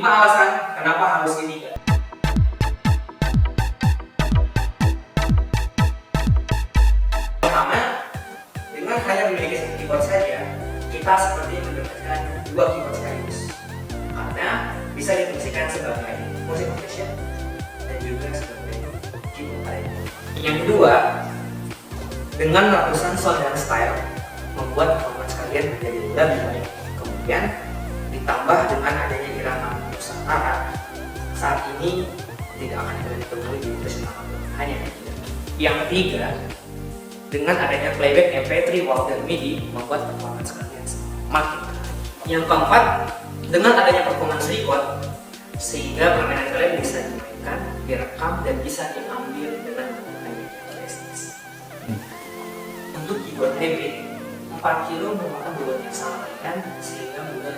alasan kenapa harus ini. Pertama, dengan hanya memiliki satu keyboard saja, kita seperti mendapatkan dua keyboard sekaligus. Karena bisa difungsikan sebagai musik official dan juga sebagai keyboard lain. Yang kedua, dengan ratusan sound dan style membuat performance kalian menjadi lebih baik. Kemudian ditambah dengan adanya irama Nusantara, saat ini tidak akan ada ditemui di Indonesia hanya itu. Yang ketiga, dengan adanya playback MP3 WAV dan MIDI membuat performance kalian makin keren. Yang keempat, dengan adanya performance record sehingga permainan kalian bisa dimainkan, direkam dan bisa diambil dengan menggunakan joystick. Untuk keyboard hybrid, 4 kilo merupakan bobot yang sangat ringan sehingga mudah